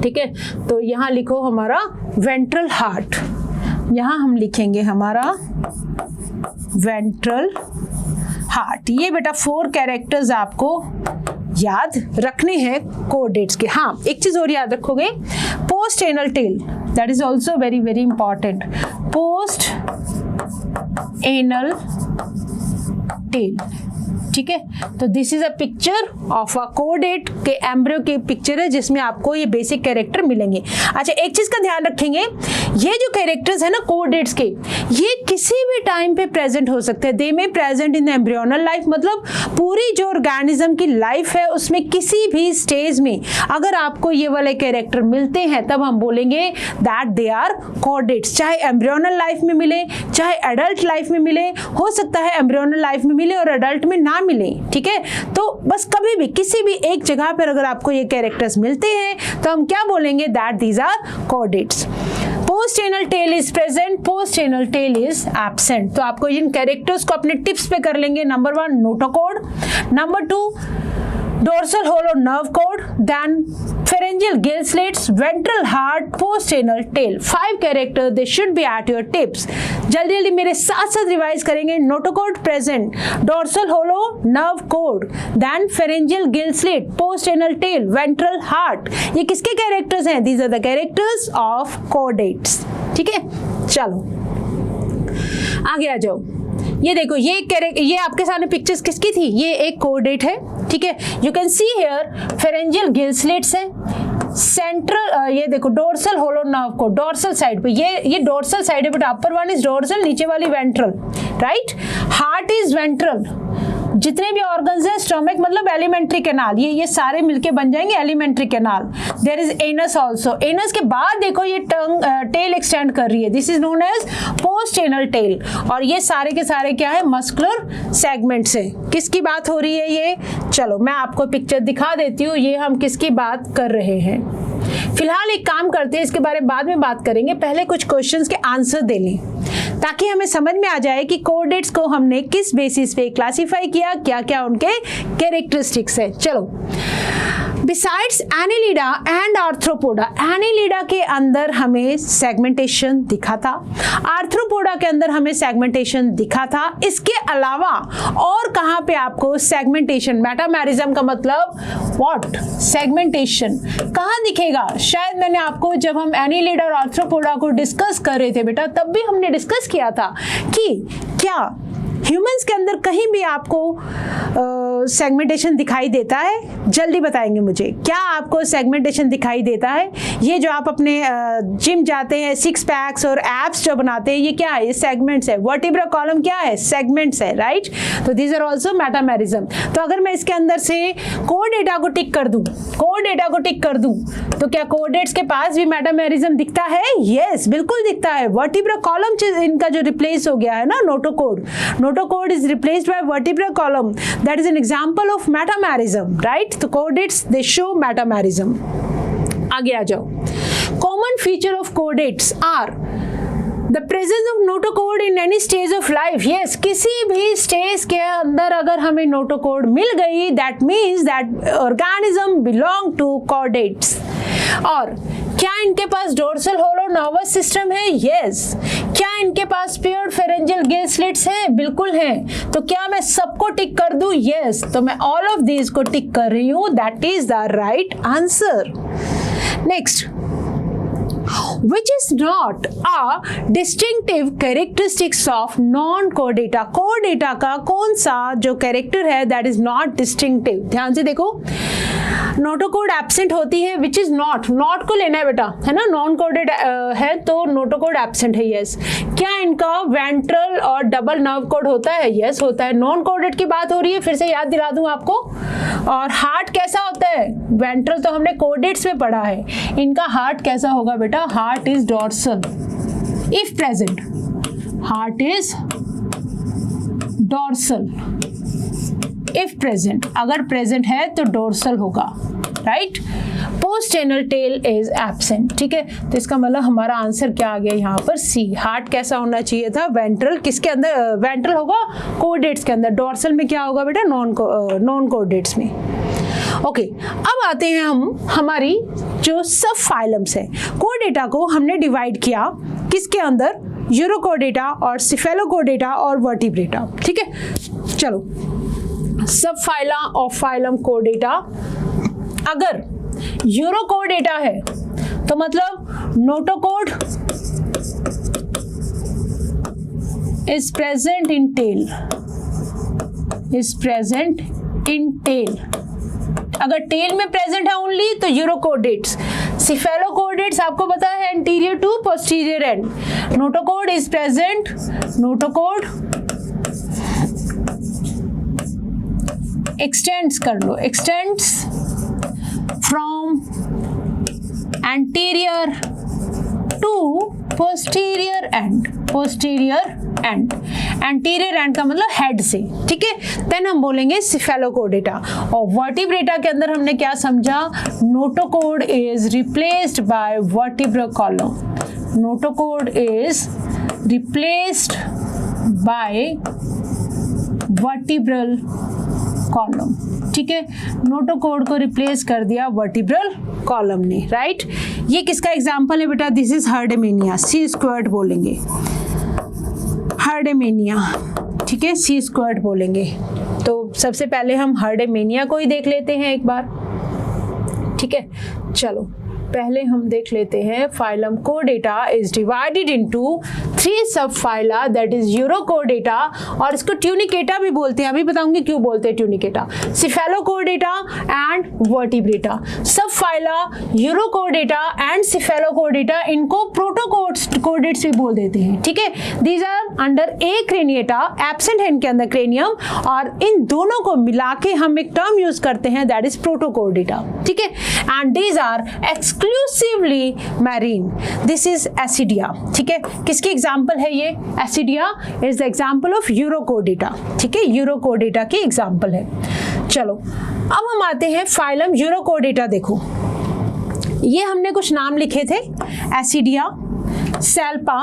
ठीक है। तो यहाँ लिखो हमारा वेंट्रल हार्ट, यहाँ हम लिखेंगे हमारा वेंट्रल हार्ट। ये बेटा 4 कैरेक्टर्स आपको याद रखने हैं कोऑर्डिनेट्स के। हाँ एक चीज और याद रखोगे, post anal tell, that is also very very important, post anal tail, ठीक है। तो this is a picture of a coordinate के एम्ब्रियो की पिक्चर है जिसमें आपको ये बेसिक कैरेक्टर मिलेंगे। अच्छा एक चीज का ध्यान रखेंगे, ये जो कैरेक्टर्स है ना कोऑर्डिनेट्स के, ये किसी भी टाइम पे प्रेजेंट हो सकते हैं, दे में present in the embryonal life, मतलब पूरी जो ऑर्गेनिज्म की लाइफ है उसमें किसी भी स्टेज में अगर आपको ये वाले कैरेक्टर मिलते हैं तब हम बोलेंगे दैट दे आर कोऑर्डिनेट्स, चाहे एम्ब्रियोनल लाइफ में मिले चाहे एडल्ट लाइफ में मिले, हो सकता है एम्ब्रियोनल लाइफ में मिले और एडल्ट में ना मिले, ठीक है। तो बस कभी भी किसी भी एक जगह पर अगर आपको ये कैरेक्टर्स मिलते हैं तो हम क्या बोलेंगे, that these are chordates. Post anal tail is present, post anal tail is absent. तो आपको इन कैरेक्टर्स को अपने टिप्स पे कर लेंगे। Number 1 notochord, number 2 dorsal hollow nerve cord, then pharyngeal gill slits, ventral heart, post anal tail। 5 characters they should be at your tips। जल्दी मेरे साथ साथ रिवाइज करेंगे। Notochord present, dorsal hollow nerve cord, then pharyngeal gill slit, post anal tail, ventral heart। ये किसके characters हैं? These are the characters of coordinates, ठीक है। चलो आगे आ जाओ। ये देखो ये आपके सामने पिक्चर्स किसकी थी, ये एक कोऑर्डिनेट है, ठीक है। You can see here pharyngeal gill slits है, सेंट्रल ये देखो डोर्सल होलो नर्व को डोर्सल साइड पे, ये डोर्सल साइड है but upper one is dorsal, नीचे वाली ventral, right. Heart is ventral, जितने भी ऑर्गन्स हैं, स्टमक मतलब एलिमेंट्री कैनाल, ये सारे मिलके बन जाएंगे alimentary canal. There is anus also, anus के बाद देखो ये टंग टेल एक्सटेंड कर रही है, this is known as post anal tail. और ये सारे के सारे क्या है, मस्कुलर सेगमेंट्स है। किसकी बात हो रही है ये, चलो मैं आपको पिक्चर दिखा देती हूँ, ये हम किसकी बात कर रहे हैं। फिलहाल एक काम करते हैं, इसके बारे में बाद में बात करेंगे, पहले कुछ क्वेश्चंस के आंसर दे लें ताकि हमें समझ में आ जाए कि कोऑर्डिनेट्स को हमने किस बेसिस पे क्लासिफाई किया, क्या क्या उनके कैरेक्टरिस्टिक्स है। चलो besides Annelida and arthropoda, Annelida के अंदर हमें सेगमेंटेशन दिखा था, आर्थ्रोपोडा के अंदर हमें सेगमेंटेशन दिखा था। इसके अलावा और कहां पे आपको सेगमेंटेशन, मेटामेरिज्म का मतलब व्हाट, सेगमेंटेशन कहां दिखेगा? शायद मैंने आपको जब हम एनिलिडा और आर्थ्रोपोडा को डिस्कस कर रहे थे बेटा, तब भी हमने डिस्कस किया था कि क्या ह्यूमंस के अंदर कहीं भी आपको सेगमेंटेशन दिखाई देता है? जल्दी बताएंगे मुझे, क्या आपको सेगमेंटेशन दिखाई देता है? ये जो आप अपने जिम जाते हैं, सिक्स पैक्स और एब्स जो बनाते हैं, ये क्या है? ये सेगमेंट्स है। वर्टिब्रा कॉलम क्या है? सेगमेंट्स है, राइट? तो दीज आर ऑल्सो मेटामेरिज्म। तो अगर मैं इसके अंदर से कोर डेटा को टिक कर दूं, कोर डेटा को टिक कर दूं, तो क्या कोरडेट्स के पास भी मेटामेरिज्म दिखता है? यस, बिल्कुल दिखता है। वर्टिब्रा कॉलम इनका जो रिप्लेस हो गया है ना, notochord, notochord is replaced by vertebral column. That is an example of metamerism, right? The chordates, they show metamerism. आगे आ जाओ। Common feature of chordates are the presence of notochord in any stage of life. Yes, किसी भी stage के अंदर अगर हमें notochord मिल गई, that means that organism belong to chordates. और क्या इनके पास डोर्सल होलो नर्वस सिस्टम है? यस। क्या इनके पास पेयर्ड फेरेंजियल गिल स्लिट्स हैं? बिल्कुल हैं। तो क्या मैं सबको टिक कर दूं? यस। तो मैं ऑल ऑफ दीज को टिक कर रही हूं, that is the right answer. Next, which is not a distinctive characteristics of non-chordata. chordata का कौन सा जो कैरेक्टर है that is not distinctive? ध्यान से देखो, नोटोकोड एब्सेंट होती है, विच इज नॉट, नॉट को लेना है बेटा, है ना? नॉन कोडेड है तो नोटोकोड एब्सेंट है, यस। क्या इनका वेंट्रल और डबल नर्व कोड होता है? यस, होता है। नॉन कोडेड की बात हो रही है, फिर से याद दिला दूं आपको। और हार्ट कैसा होता है? वेंट्रल तो हमने कोडेट्स में पढ़ा है, इनका हार्ट कैसा होगा बेटा? Heart is dorsal if present, heart is dorsal if present, अगर प्रेजेंट है तो डोर्सल होगा, राइट? पोस्टेनल टेल इज एब्सेंट, ठीक है? तो इसका मतलब हमारा आंसर क्या आ गया यहाँ पर? सी। हार्ट कैसा होना चाहिए था? वेंट्रल। किसके अंदर? वेंट्रल होगा कोडेट्स के अंदर। डोर्सल में क्या होगा बेटा? नॉन कोडेट्स में। ओके, अब आते हैं हम हमारी जो सब फाइलम्स है। कोडेटा को हमने डिवाइड किया किसके अंदर? यूरोकोडेटा और सिफेलोकोडेटा और वर्टिब्रेटा, ठीक है? चलो, सब फाइला और फाइलम कोडेटा। अगर यूरोकोडेटा है तो मतलब notochord is present in tail, is present in tail. अगर टेल में प्रेजेंट है ओनली तो यूरोकोडेट्स। सिफेलोकोडेट्स आपको पता है anterior to posterior end. Notochord is present, notochord extends कर लो, extends from anterior to posterior end, posterior and, anterior end का मतलब हेड से, ठीक है? देन हम बोलेंगे सिफेलोकोडेटा। और वर्टिब्रेटा के अंदर हमने क्या समझा? Notochord is replaced by vertebral column, notochord is replaced by vertebral column, ठीक है? नोटोकोड को रिप्लेस कर दिया वर्टिब्रल कॉलम ने, राइट? ये किसका एग्जांपल है बेटा? दिस इज हर्डेमेनिया, सी स्क्वायर्ड बोलेंगे, हर्डेमेनिया, ठीक है? सी स्क्वायर्ड बोलेंगे। तो सबसे पहले हम हर्डेमेनिया को ही देख लेते हैं एक बार, ठीक है? चलो, पहले हम देख लेते हैं फाइलम कोडेटा इज डिवाइडेड इनटू 3 सब फाइला, दैट इज यूरोकोडेटा, और इसको ट्यूनिकेटा भी बोलते हैं। अभी बताऊंगी क्यों बोलते हैं tunicata. Cephalochordata and vertebrata. Subphyla urochordata and cephalochordata, इनको प्रोटोकोडेट्स भी बोल देते हैं, ठीक है? These are under acraniata, absent है इनके अंदर क्रेनियम, और इन दोनों को मिला के हम एक टर्म यूज करते हैं दैट इज प्रोटोकोडेटा, ठीक है? And these are exclusively marine. This is ascidia, ठीक है? किसकी एग्जाम्पल है ये? Ascidia is the example of urochordata, ठीक है? यूरोकोडेटा की एग्जाम्पल है। चलो, अब हम आते हैं फाइलम यूरोकोडेटा। देखो, ये हमने कुछ नाम लिखे थे, एसिडिया, सेल्पा,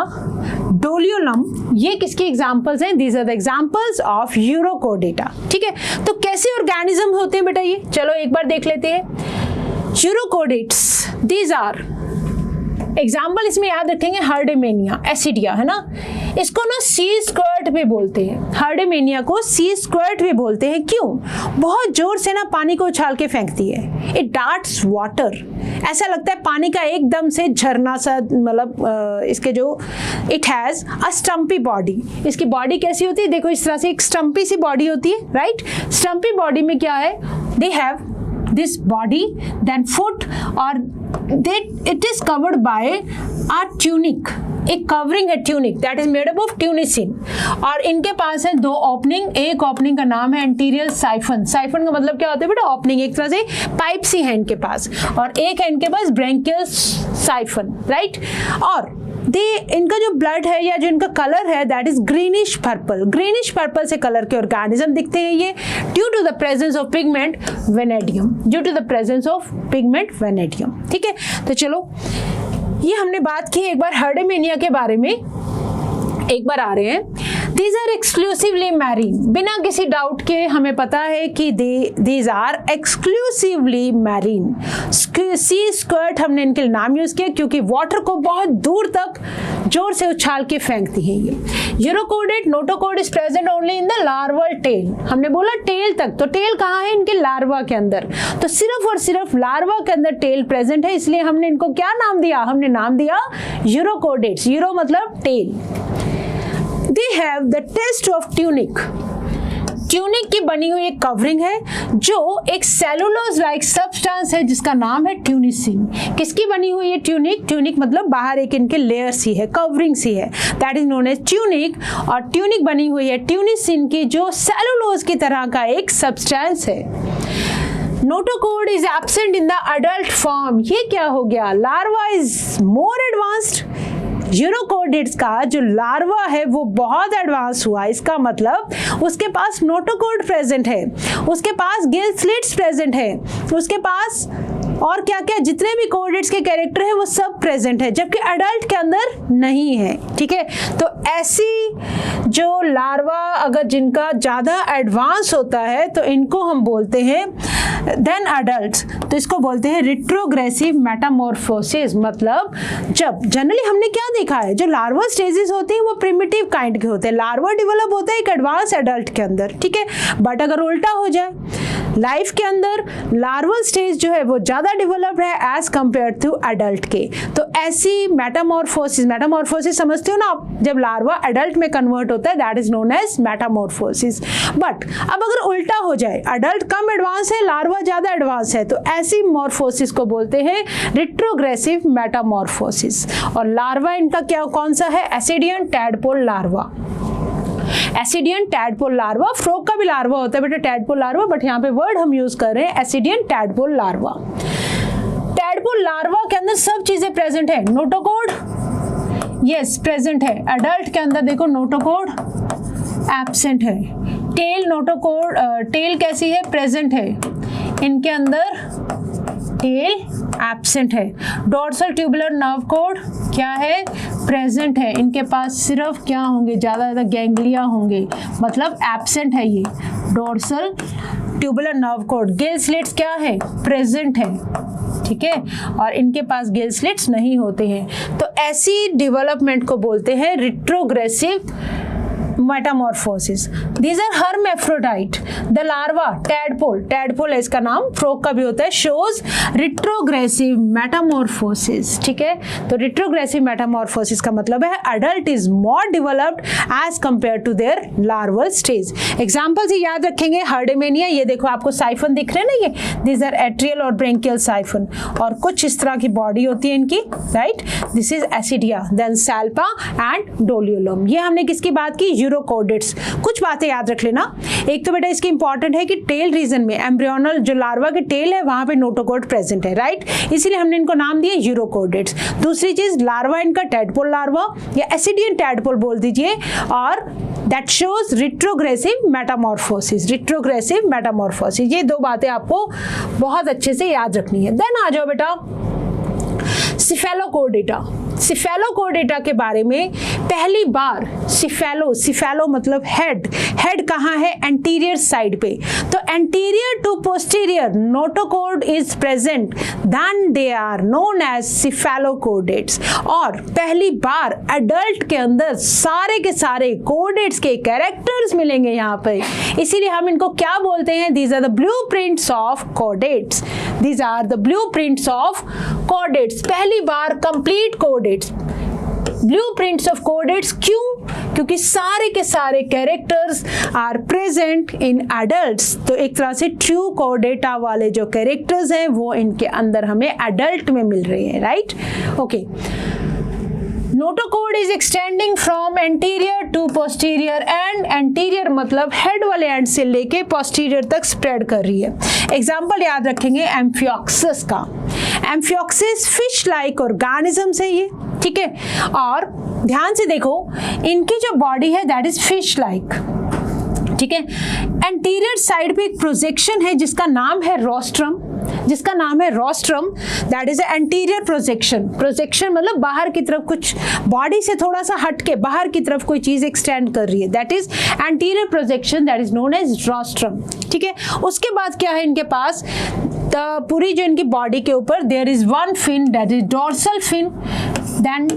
डोलियोलम, ये किसकी एग्जाम्पल्स हैं? These are the examples of urochordata, ठीक है? तो कैसे ऑर्गेनिज्म होते हैं बेटा ये? चलो एक बार देख लेते हैं। यूरोकोडेट्स, दीज आर एग्जाम्पल इसमें याद रखेंगे, हार्डेमेनिया, एसिडिया है ना, इसको ना सी स्क्वर्ट भी बोलते हैं, हार्डेमेनिया को सी स्क्वर्ट भी बोलते हैं। क्यों? बहुत जोर से ना पानी को उछाल के फेंकती है। इट डार्ट्स वाटर, ऐसा लगता है पानी का एकदम से झरना सा, मतलब इसके जो इट हैज अ स्टम्पी बॉडी, इसकी बॉडी कैसी होती है, देखो इस तरह से एक स्टम्पी सी बॉडी होती है, राइट। स्टम्पी बॉडी में क्या है, they have this body, then foot, और it is covered by a tunic, एक कवरिंग है tunic, that is made up of ट्यूनिसिन। और इनके पास है दो ओपनिंग, एक ओपनिंग का नाम है एंटीरियर साइफन। साइफन का मतलब क्या होता है बेटा, ओपनिंग, एक तरह से पाइप सी है इनके पास, और एक है इनके पास ब्रैंकियल साइफन, राइट। और इनका जो ब्लड है या जो इनका कलर है that is greenish purple, greenish purple से कलर के ऑर्गेनिज्म दिखते हैं ये, due to the presence of pigment vanadium, due to the presence of pigment vanadium. ठीक है, तो चलो ये हमने बात की एक बार हार्डेमेनिया के बारे में, एक बार आ रहे हैं। These are exclusively marine, बिना किसी डाउट के हमें पता है कि these are exclusively marine। Sea squirt हमने इनके नाम यूज किया क्योंकि वाटर को बहुत दूर तक जोर से उछाल के फेंकती है ये। Urochordate notochord is present only in the larval tail, हमने बोला टेल तक, तो टेल कहाँ है, इनके लार्वा के अंदर, तो सिर्फ और सिर्फ लार्वा के अंदर टेल प्रेजेंट है, इसलिए हमने इनको क्या नाम दिया, हमने नाम दिया यूरोकोडेट्स। यूरो मतलब tail. They have the test of tunic, tunic की बनी हुई एक कवरिंग है जो एक सेलुलोज लाइक सब्सटेंस है जिसका नाम है ट्यूनिसिन। किसकी बनी हुई है ट्यूनिक, ट्यूनिक मतलब बाहर एक इनके लेयर सी है, कवरिंग सी है, that is known as tunic. और ट्यूनिक बनी हुई है ट्यूनिसिन की जो सेलुलोज की तरह का एक सब्सटेंस है। Notochord is absent in the adult form, ये क्या हो गया, larva is more advanced. Urochordates का जो लार्वा है वो बहुत एडवांस हुआ, इसका मतलब उसके पास नोटोकोड प्रेजेंट है, उसके पास गिल स्लिट्स प्रेजेंट है, उसके पास और क्या क्या जितने भी कोडेट्स के कैरेक्टर है वो सब प्रेजेंट है, जबकि अडल्ट के अंदर नहीं है। ठीक है, तो ऐसी जो लार्वा अगर जिनका ज़्यादा एडवांस होता है तो इनको हम बोलते हैं देन अडल्ट, तो इसको बोलते हैं रिट्रोग्रेसिव मेटामॉर्फोसिस। मतलब जब जनरली हमने क्या देखा है, जो लार्वा स्टेजेस होती हैं वो प्रिमिटिव काइंड के होते हैं, लार्वा डेवलप होता है एक एडवांस एडल्ट के अंदर। ठीक है, बट अगर उल्टा हो जाए, लाइफ के अंदर लार्वल स्टेज जो है वो ज़्यादा डेवलप्ड है एज कंपेयर टू अडल्ट के, तो ऐसी मेटामॉर्फोसिस, मेटामॉर्फोसिस समझते हो ना आप, जब लार्वा एडल्ट में कन्वर्ट होता है that is known as metamorphosis. But अब अगर उल्टा हो जाए, अडल्ट कम एडवांस है, लार्वा ज़्यादा एडवांस है, तो ऐसी मॉर्फोसिस को बोलते हैं रिट्रोग्रेसिव मेटामॉर्फोसिस। और लार्वा इनका क्या कौन सा है, ascidian tadpole larva, ascidian tadpole larva. Frog का भी लार्वा होता है बेटा टैडपोल लार्वा, बट यहाँ पे वर्ड हम यूज कर रहे हैं ascidian tadpole larva. Tadpole larva के अंदर सब चीजें प्रेजेंट है, नोटोकोड यस प्रेजेंट है, एडल्ट के अंदर देखो नोटोकोड एब्सेंट है, टेल नोटोकोड टेल कैसी है, प्रेजेंट है, इनके अंदर टेल एब्सेंट है। डॉर्सल ट्यूबुलर नर्व कोड क्या है, प्रेजेंट है, इनके पास सिर्फ क्या होंगे, ज़्यादा गैंग्लिया होंगे, मतलब एब्सेंट है ये dorsal tubular nerve code. Gill slits क्या है, प्रेजेंट है, ठीक है, और इनके पास गिल स्लिट्स नहीं होते हैं। तो ऐसी डेवलपमेंट को बोलते हैं retrogressive metamorphosis. These are hermaphrodite. The larva tadpole, tadpole है इसका नाम, फ्रॉग का भी होता है, शोज रिट्रोग्रेसिव मेटामॉर्फोसिस। ठीक है, तो रिट्रोग्रेसिव मेटामॉर्फोसिस का मतलब है adult is more developed as compare to their larval stage. Examples ही याद रखेंगे, हार्डेमेनिया, ये देखो आपको साइफन दिख रहे हैं ना, ये दीज आर एट्रियल और ब्रेंकियल साइफन, और कुछ इस तरह की बॉडी होती है इनकी, right. This is ascidia, then salpa and doliolum. ये हमने किसकी बात की, यूरोकोडेट्स। कुछ बातें याद रख लेना, एक तो बेटा इसकी इंपॉर्टेंट है कि टेल रीजन में एम्ब्रियोनल जो लार्वा के टेल है वहां पे नोटोकोड प्रेजेंट है, राइट, इसीलिए हमने इनको नाम दिया यूरोकोडेट्स। दूसरी चीज, लार्वा इनका टैडपोल लार्वा या एसिडियन टैडपोल बोल दीजिए, और that shows retrogressive Metamorphosis, retrogressive Metamorphosis. ये दो बातें आपको बहुत अच्छे से याद रखनी है। देन आ जाओ बेटा सिफेलोकोडेटा। सिफेलोकोर्डेटा के बारे में पहली बार सिफेलो मतलब हेड कहाँ है, एंटीरियर साइड पे, तो anterior to posterior notochord is present, then they are known as cephalochordates. और पहली बार एडल्ट के अंदर सारे के सारे कोर्डेट्स के कैरेक्टर्स मिलेंगे यहाँ पे, इसीलिए हम इनको क्या बोलते हैं, these are the blueprints of chordates, these are the blueprints of chordates. पहली बार complete chordates, blueprints of chordates, क्यों? क्योंकि सारे के सारे characters are present in adults. तो एक तरह से ट्रू कोर्डेटा वाले जो कैरेक्टर्स हैं वो इनके अंदर हमें एडल्ट में मिल रहे हैं, right? Okay, notochord is extending from anterior to posterior, and anterior मतलब हेड वाले एंड से लेके पोस्टीरियर तक स्प्रेड कर रही है। एग्जाम्पल याद रखेंगे एम्फियोक्सिस का। एम्फियोक्सिस फिश लाइक ऑर्गेनिजम्स है ये, ठीक है, और ध्यान से देखो इनकी जो बॉडी है दैट इज फिश लाइक, ठीक है। एंटीरियर साइड पे एक प्रोजेक्शन है जिसका नाम है rostrum, that is anterior projection. Projection मतलब बाहर की तरफ कुछ बॉडी से थोड़ा सा हट के बाहर की तरफ कोई चीज एक्सटेंड कर रही है, that is anterior projection, that is known as rostrum, ठीक है। उसके बाद क्या है इनके पास, पूरी जो इनकी बॉडी के ऊपर there is one fin, that is dorsal fin, then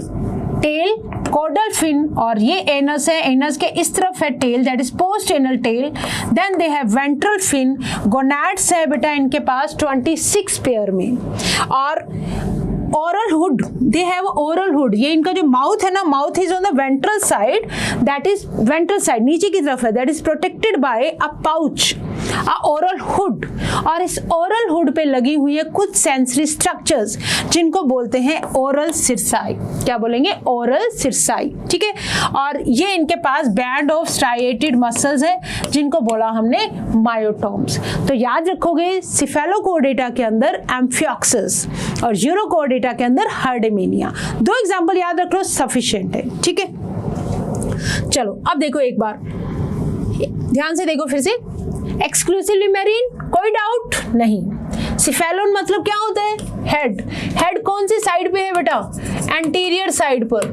tail, caudal fin, और ये एनस है, एनस के इस तरफ है tail, that is post anal tail, then they have ventral fin, gonads है बेटा इनके पास 26 पेयर में, और oral hood, they have oral hood, ये इनका जो माउथ है ना, mouth is on the ventral side, that is ventral side नीचे की तरफ है, that is protected by a pouch, a oral hood, और इस ओरल हुड पे लगी हुई है कुछ सेंसरी स्ट्रक्चर्स जिनको बोलते हैं ओरल सिरसाई। क्या बोलेंगे? ओरल सिरसाई, ठीक है। और ये इनके pass band of striated muscles है जिनको बोला हमने मायोटोम्स। तो याद रखोगे सिफेलोकोर्डेटा के अंदर एम्फियोक्सिस और यूरोकोर्डेटा के अंदर हर्डेमेनिया। 2 एग्जाम्पल याद रख लो, सफिशिएंट है, ठीक है। चलो अब देखो एक बार ध्यान से देखो फिर से, एक्सक्लूसिवली मैरीन, कोई डाउट नहीं। सिफेलोन मतलब क्या होता है? हेड कौन सी साइड पे है बेटा? एंटीरियर साइड पर।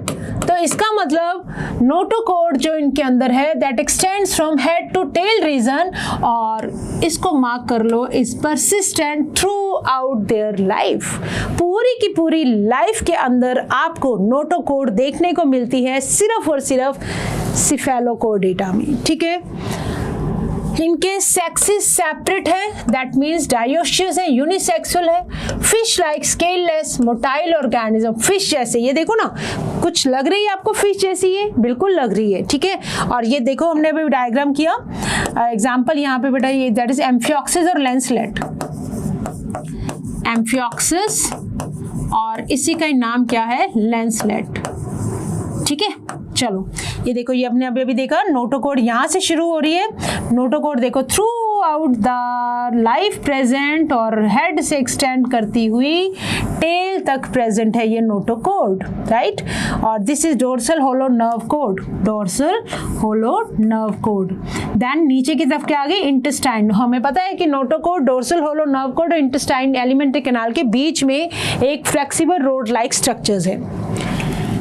तो इसका मतलब नोटोकॉर्ड जो इनके अंदर है that extends from head to tail region, और इसको मार्क कर लो, is persistent throughout their life. पूरी की पूरी लाइफ के अंदर आपको नोटोकॉर्ड देखने को मिलती है सिर्फ और सिर्फ सिफेलोकोर्डेटा में, ठीक है। इनके सेक्सेस सेपरेट है, दैट मीन्स डायोशियस है, यूनिसेक्सुअल है, fish like scaleless motile organism, fish जैसे, ये देखो ना कुछ लग रही है आपको फिश जैसी, ये बिल्कुल लग रही है, ठीक है। और ये देखो हमने अभी डायग्राम किया, एग्जांपल यहाँ पे बेटा ये दैट इज एम्फियोक्सिस और लेंसलेट, एम्फियोक्सिस और इसी का नाम क्या है? लेंसलेट, ठीक है। चलो ये देखो, ये अपने अभी देखा नोटोकॉर्ड यहाँ से शुरू हो रही है, नोटोकॉर्ड देखो throughout the life present और हेड से एक्सटेंड करती हुई टेल तक प्रेजेंट है ये नोटोकॉर्ड, राइट। और this is dorsal hollow nerve cord, dorsal hollow nerve cord. Then नीचे की तरफ क्या आ गई? इंटेस्टाइन। हमें पता है कि notochord, dorsal hollow nerve cord और इंटेस्टाइन एलिमेंट्री कैनाल के बीच में एक फ्लेक्सिबल रोड लाइक स्ट्रक्चर्स है।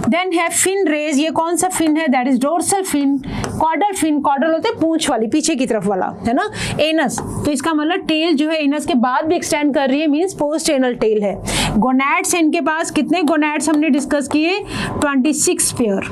देन है फिन रेज, ये कौन सा फिन है? That is dorsal fin, caudal fin, caudal होते हैं पूंछ वाली पीछे की तरफ वाला, है ना। एनस, तो इसका मतलब टेल जो है एनस के बाद भी एक्सटेंड कर रही है, मींस पोस्ट एनल टेल है। गोनैड्स इनके पास कितने गोनैड्स हमने डिस्कस किए? 26 pair.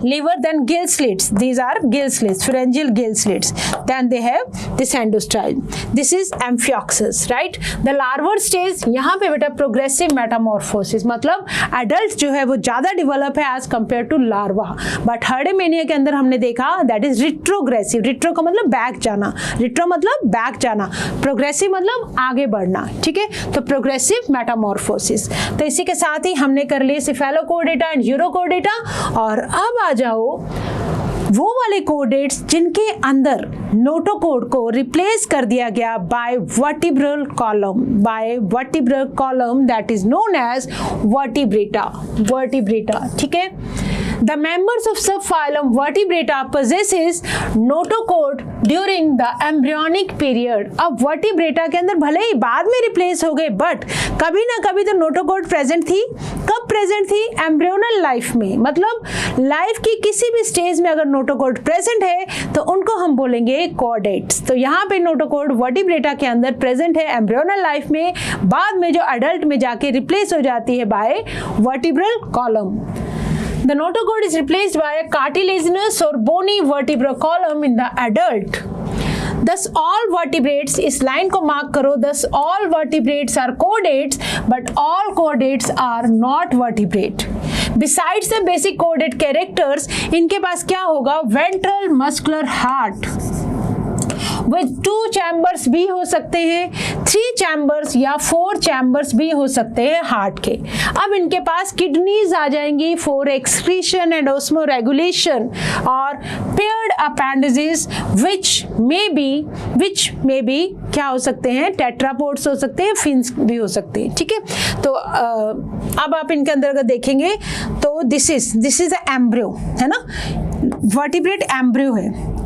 liver, then gill slits, these are gill slits, pharyngeal gill slits, then they have this endostyle, this is amphioxus, right। the larval stage, यहाँ पे बेटा progressive metamorphosis, मतलब adult जो है वो ज़्यादा develop है as compared to larva, but herdemania के अंदर हमने देखा that is retrogressive, retro का मतलब back जाना, retro मतलब back जाना, progressive मतलब आगे बढ़ना, ठीक है। तो progressive metamorphosis, तो इसी के साथ ही हमने कर लिए cephalochordata एंड यूरोकोर्डेटा। और अब आ जाओ वो वाले कोडेट्स जिनके अंदर नोटोकोड को रिप्लेस कर दिया गया by vertebral column, that is known as vertebrata, ठीक है। The members of subphylum Vertebrata possesses notochord during the embryonic period. अब वर्टिब्रेटा के अंदर भले ही बाद में रिप्लेस हो गए, बट कभी ना कभी तो नोटोकॉर्ड प्रेजेंट थी. कब प्रेजेंट थी? एम्ब्रियोनल लाइफ में. मतलब लाइफ की किसी भी स्टेज में अगर नोटोकॉर्ड प्रेजेंट है तो उनको हम बोलेंगे कॉर्डेट्स. तो यहाँ पे नोटोकॉर्ड वर्टिब्रेटा के अंदर प्रेजेंट है एम्ब्रियोनल लाइफ में, बाद में जो अडल्ट में जाके रिप्लेस हो जाती है by vertebral column. The notochord is replaced by a cartilaginous or bony vertebral column in the adult. Thus all vertebrates, इस लाइन को मार्क करो, thus all vertebrates are chordates, but all chordates are not vertebrate. Besides the basic chordate characters, इनके पास क्या होगा? Ventral muscular heart with 2 chambers भी हो सकते हैं, 3 chambers या 4 chambers भी हो सकते हैं हार्ट के. अब इनके पास किडनीज आ जाएंगी for excretion and osmoregulation और paired appendages which may be क्या हो सकते हैं? टेट्रापोड्स हो सकते हैं, फिन्स भी हो सकते हैं. ठीक है, तो अब आप इनके अंदर अगर देखेंगे तो दिस इज एम्ब्रियो है ना, वर्टिब्रेट एम्ब्रियो है.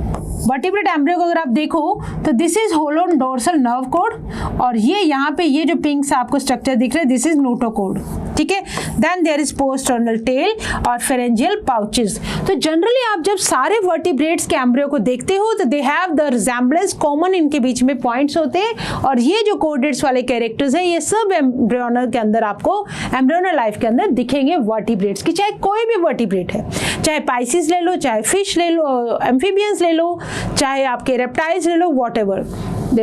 वर्टिब्रेट एम्ब्रियो को अगर आप देखो तो this is hollow dorsal nerve cord, और ये यहाँ पे ये जो पिंक सा आपको स्ट्रक्चर दिख रहा है दिस इज नोटोकोड. ठीक है, देन देयर इज पोस्टर्नल टेल और फेरेंजियल पाउचेस. तो जनरली आप जब सारे वर्टिब्रेट्स के एम्ब्रियो को देखते हो तो they have the resemblance, common इनके बीच में पॉइंट्स होते हैं, और ये जो कोडेट्स वाले कैरेक्टर्स हैं ये सब एम्ब्रियोनल के अंदर आपको एम्ब्रियोनल लाइफ के अंदर दिखेंगे वर्टिब्रेट्स की. चाहे कोई भी वर्टिब्रेट है, चाहे पाइसिस ले लो, चाहे फिश ले लो, एम्फीबियंस ले लो, चाहे आपके रेप्टाइल्स ले लो, व्हाटएवर,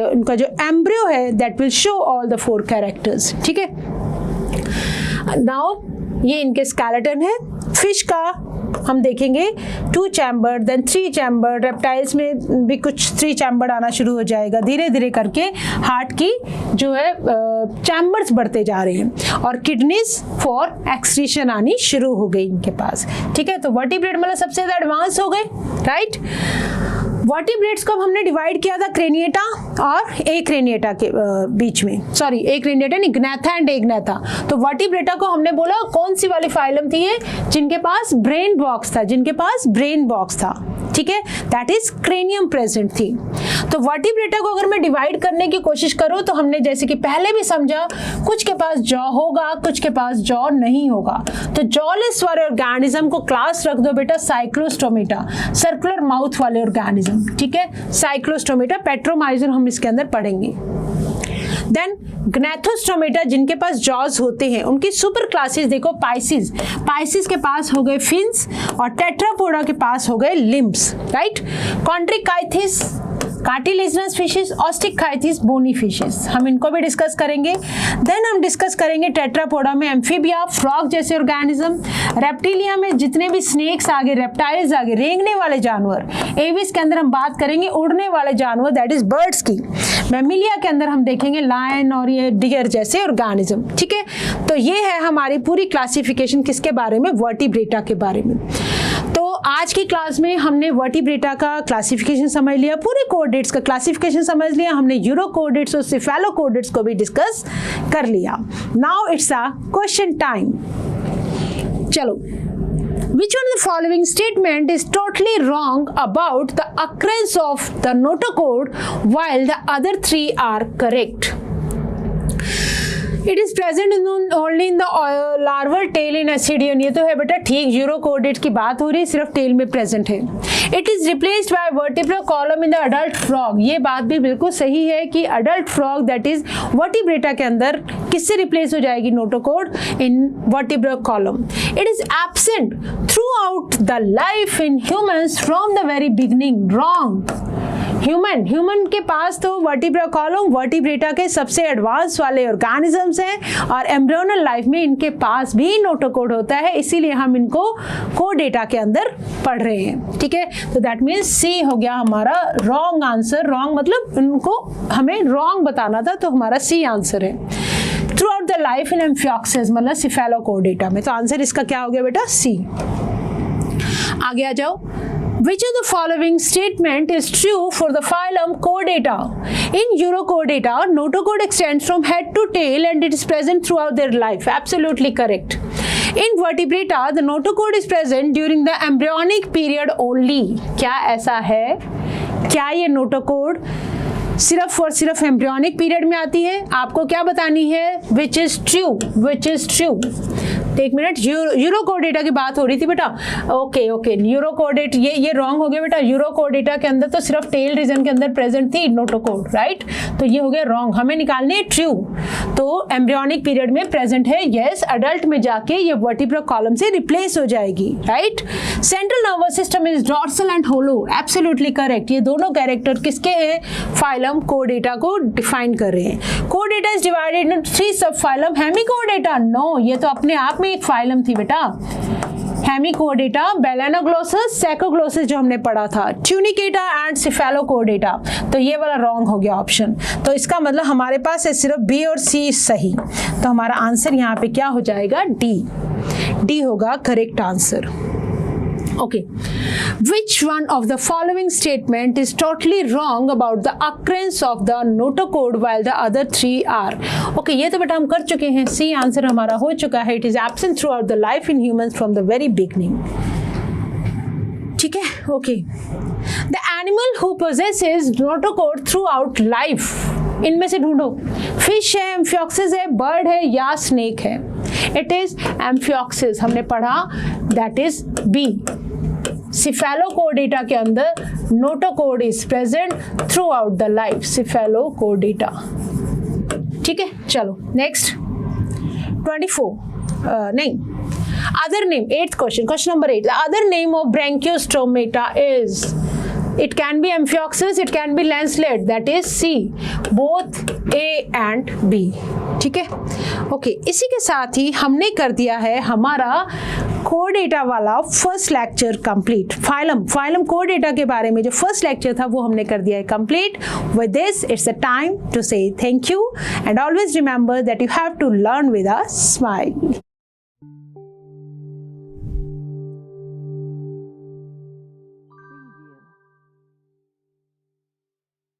उनका जो एम्ब्रियो है that will show all the 4 characters. ठीक है, नाउ ये इनके स्केलेटन है. फिश का हम देखेंगे 2 चैम्बर, देन 3 चैम्बर, रेप्टाइल्स में भी कुछ 3 चैम्बर आना शुरू हो जाएगा. धीरे धीरे करके हार्ट की जो है चैम्बर्स बढ़ते जा रहे हैं, और किडनीज फॉर एक्सक्रीशन आनी शुरू हो गई इनके पास. ठीक है, तो वर्टिब्रेट मतलब सबसे ज्यादा एडवांस हो गए, राइट. वर्टिब्रेट्स को हमने डिवाइड किया था क्रेनिएटा और एक्रेनिएटा के बीच में, सॉरी एक्रेनिएटा नहीं, ग्नैथा एंड एग्नैथा. तो वर्टिब्रेटा को हमने बोला कौन सी वाली फाइलम थी ये? जिनके पास ब्रेन बॉक्स था, जिनके पास ब्रेन बॉक्स था. ठीक है, दैट इज क्रेनियम प्रेजेंट थी. तो वर्टिब्रेटा को अगर मैं डिवाइड करने की कोशिश करूं तो हमने जैसे कि पहले भी समझा, कुछ के पास जॉ होगा, कुछ के पास जॉ नहीं होगा. तो जॉलेस वाले ऑर्गेनिज्म को क्लास रख दो बेटा साइक्लोस्टोमेटा, सर्कुलर माउथ वाले ऑर्गेनिज्म. ठीक है, साइक्लोस्टोमेटा, पेट्रोमाइजर हम इसके अंदर पढ़ेंगे. देन ग्नैथोस्टोमेटा जिनके पास जॉज होते हैं, उनकी सुपर क्लासेस देखो. पाइसिस के पास हो गए फिन्स, और टेट्रापोडा के पास हो गए limbs, right. Chondrichthyes cartilaginous fishes, Osteichthyes bony fishes, हम इनको भी डिस्कस करेंगे. देन हम डिस्कस करेंगे टेट्रापोडा में एम्फीबिया, फ्रॉग जैसे ऑर्गेनिज्म. रेप्टिलिया में जितने भी स्नेक्स आगे, रेप्टाइल्स आगे, रेंगने वाले जानवर. एविस के अंदर हम बात करेंगे उड़ने वाले जानवर, दैट इज बर्ड्स की. मैमिलिया के अंदर हम देखेंगे लायन और ये डियर जैसे ऑर्गेनिज्म. ठीक है, तो ये है हमारी पूरी क्लासिफिकेशन किसके बारे में? वर्टिब्रेटा के बारे में. तो आज की क्लास में हमने वर्टिब्रेटा का क्लासिफिकेशन समझ लिया, पूरे कोऑर्डिनेट्स का क्लासिफिकेशन समझ लिया, हमने यूरोकोऑर्डिनेट्स और सिफेलोकोऑर्डिनेट्स को भी डिस्कस कर लिया. Now it's a question time. चलो, which one of the following statement is totally wrong about the occurrence of the notochord while the other 3 are correct? It is present only in the larval tail in Ascidian. ये तो है बेटा ठीक, यूरोकोडेट की बात हो रही है, सिर्फ टेल में प्रेजेंट है. It is replaced by vertebral column in the adult frog. ये बात भी बिल्कुल सही है कि adult frog that is vertebrata के अंदर किससे रिप्लेस हो जाएगी notochord? in vertebral column. It is absent throughout the life in humans from the very beginning. Wrong. Human के पास तो वर्टिब्रा कॉलम वर्टिब्रेटा के सबसे एडवांस वाले ऑर्गेनिजम्स हैं, और एम्ब्रियोनल लाइफ में इनके पास भी नोटोकोड होता है, इसीलिए हम इनको कोडेटा के अंदर पढ़ रहे हैं. ठीक है, तो दैट मीन्स सी हो गया हमारा रॉन्ग आंसर. रॉन्ग मतलब इनको हमें रॉन्ग बताना था, तो हमारा सी आंसर है. Through out the life in amphioxus मतलब सिफेलोकोडेटा में, तो आंसर इसका क्या हो गया बेटा? सी. आगे आ जाओ. Which of the following statement is true for the phylum Chordata? In Urochordata, notochord extends from head to tail and it is present throughout their life. Absolutely correct. In vertebrata the notochord is present during the embryonic period only. क्या ऐसा है? क्या ये notochord सिर्फ और सिर्फ embryonic period में आती है? आपको क्या बतानी है? Which is true, which is true. तो एक मिनट, यूरोकोडेटा की बात हो रही थी बेटा। ओके यूरोकोडेट, ये रॉन्ग हो गया बेटा। यूरोकोडेटा के अंदर तो सिर्फ टेल रीजन के अंदर प्रेजेंट थी नोटोकोड, राइट? तो ये हो गया रॉन्ग, हमें निकालनी है ट्रू। तो एम्ब्रियोनिक पीरियड में प्रेजेंट है, यस। अडल्ट में जाके ये वर्टिब्रल कॉलम से रिप्लेस हो जाएगी, right? Central nervous system is dorsal and hollow, absolutely correct. ये दोनों कैरेक्टर किसके हैं? फाइलम कोडेटा को डिफाइन कर रहे हैं। कोडेटा इज डिवाइडेड इनटू 3 सब फाइलम। हेमिकोडेटा, नो, ये तो अपने आप में एक फाइलम थी बेटा। हेमिकोडेटा, बेलेनोग्लोसस, सैकोग्लोसस जो हमने पढ़ा था, ट्यूनिकेटा एंड सिफेलोकोडेटा। तो ये वाला रॉन्ग हो गया ऑप्शन। तो इसका मतलब हमारे पास है सिर्फ बी और सी सही। तो हमारा आंसर यहाँ पे क्या हो जाएगा? डी। डी होगा correct answer. Okay, which one of the following statement is totally wrong about the occurrence of the notocode while the other 3 are? Okay, ये तो बेटा हम कर चुके हैं। सी आंसर हमारा हो चुका है। It is absent throughout the life in humans from the very beginning. ठीक है, okay. The animal who possesses notocode throughout life, इनमें से ढूंढो। फिश है, एम्फियोक्सिस है, बर्ड है या स्नेक है? इट इज एम्फियोक्सिस, हमने पढ़ा, दैट इज बी। सिफेलोकोडेटा के अंदर notochord is present throughout the life, Cephalochordata. ठीक है, चलो नेक्स्ट 24 नहीं, other name, 8th question, question number 8। The other name of branchiostomata is, it can be amphioxus, it can be lancelet, that is C, both A and B। ठीक है, okay. इसी के साथ ही हमने कर दिया है हमारा कोडेटा वाला फर्स्ट लेक्चर कंप्लीट। फाइलम कोडेटा के बारे में जो फर्स्ट लेक्चर था वो हमने कर दिया है complete. With this it's a time to say thank you and always remember that you have to learn with a smile.